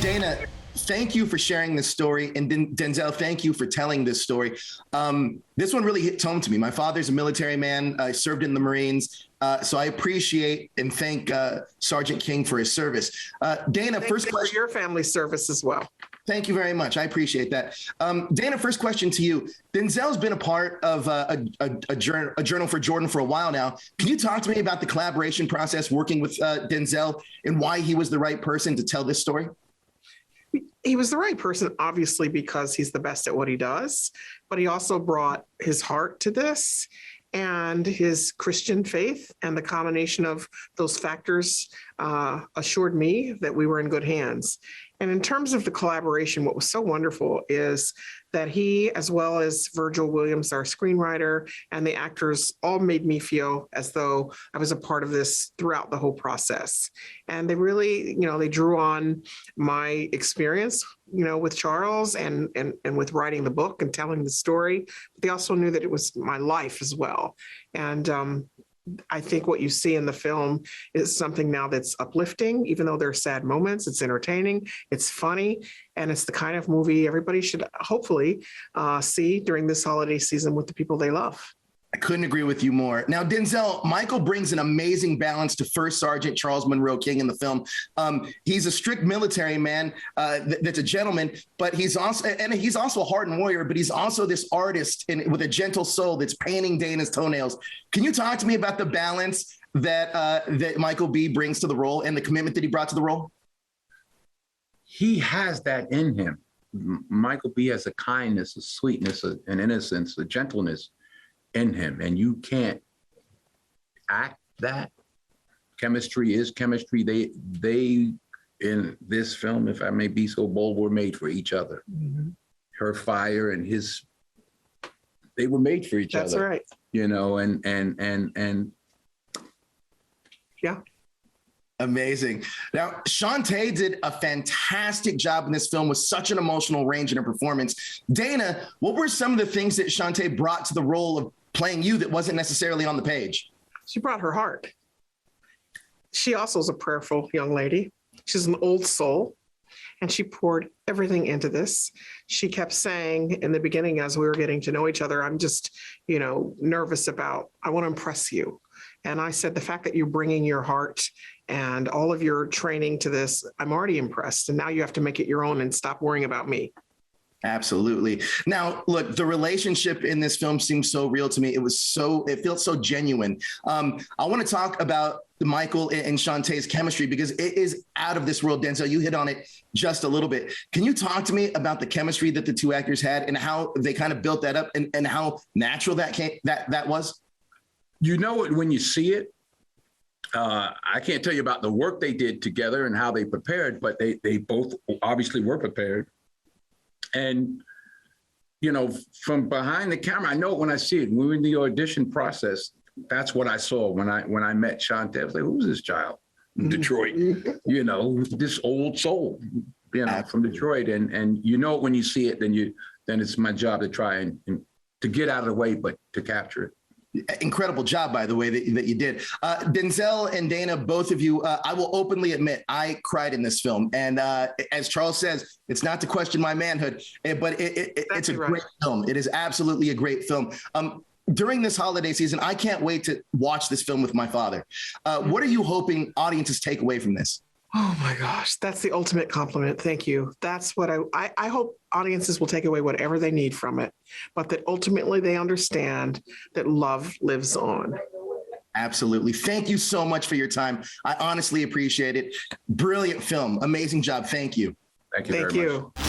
Dana, thank you for sharing this story. And Denzel, thank you for telling this story. This one really hit home to me. My father's a military man. I served in the Marines. So I appreciate and thank Sergeant King for his service. Dana, first question. For your family's service as well. Thank you very much. I appreciate that. Dana, first question to you. Denzel's been a part of a journal for Jordan for a while now. Can you talk to me about the collaboration process working with Denzel and why he was the right person to tell this story? He was the right person, obviously, because he's the best at what he does, but he also brought his heart to this and his Christian faith, and the combination of those factors assured me that we were in good hands. And in terms of the collaboration, what was so wonderful is that he, as well as Virgil Williams, our screenwriter, and the actors all made me feel as though I was a part of this throughout the whole process. And they really, they drew on my experience, with Charles and with writing the book and telling the story. But they also knew that it was my life as well. And I think what you see in the film is something now that's uplifting, even though there are sad moments. It's entertaining, it's funny, and it's the kind of movie everybody should hopefully see during this holiday season with the people they love. I couldn't agree with you more. Now, Denzel, Michael brings an amazing balance to First Sergeant Charles Monroe King in the film. He's a strict military man that's a gentleman, but he's also a hardened warrior, but he's also this artist with a gentle soul that's painting Dana's toenails. Can you talk to me about the balance that Michael B. brings to the role and the commitment that he brought to the role? He has that in him. Michael B. has a kindness, a sweetness, an innocence, a gentleness in him, and you can't act that. Chemistry is chemistry. They in this film, if I may be so bold, were made for each other. Mm-hmm. Her fire and his, they were made for each That's other. That's right. And yeah. Amazing. Now, Chanté did a fantastic job in this film with such an emotional range in her performance. Dana, what were some of the things that Chanté brought to the role of playing you that wasn't necessarily on the page? She brought her heart. She also is a prayerful young lady. She's an old soul, and she poured everything into this. She kept saying in the beginning, as we were getting to know each other, I'm just, nervous about, I want to impress you. And I said, the fact that you're bringing your heart and all of your training to this, I'm already impressed. And now you have to make it your own and stop worrying about me. Absolutely. Now, look, the relationship in this film seems so real to me. It felt so genuine. I want to talk about the Michael and Chanté's chemistry because it is out of this world. Denzel, you hit on it just a little bit. Can you talk to me about the chemistry that the two actors had and how they kind of built that up and how natural that was? You know it when you see it. I can't tell you about the work they did together and how they prepared, but they both obviously were prepared. And, from behind the camera, I know it when I see it. When we were in the audition process, that's what I saw when I met Chanté. I was like, who's this child from Detroit? This old soul, from Detroit. And it when you see it, then it's my job to try and to get out of the way, but to capture it. Incredible job, by the way, that you did. Denzel and Dana, both of you, I will openly admit, I cried in this film. And as Charles says, it's not to question my manhood, but it's a great film. It is absolutely a great film. During this holiday season, I can't wait to watch this film with my father. What are you hoping audiences take away from this? Oh my gosh, that's the ultimate compliment. Thank you. That's what I hope audiences will take away whatever they need from it, but that ultimately they understand that love lives on. Absolutely. Thank you so much for your time. I honestly appreciate it. Brilliant film. Amazing job. Thank you. Thank you very much.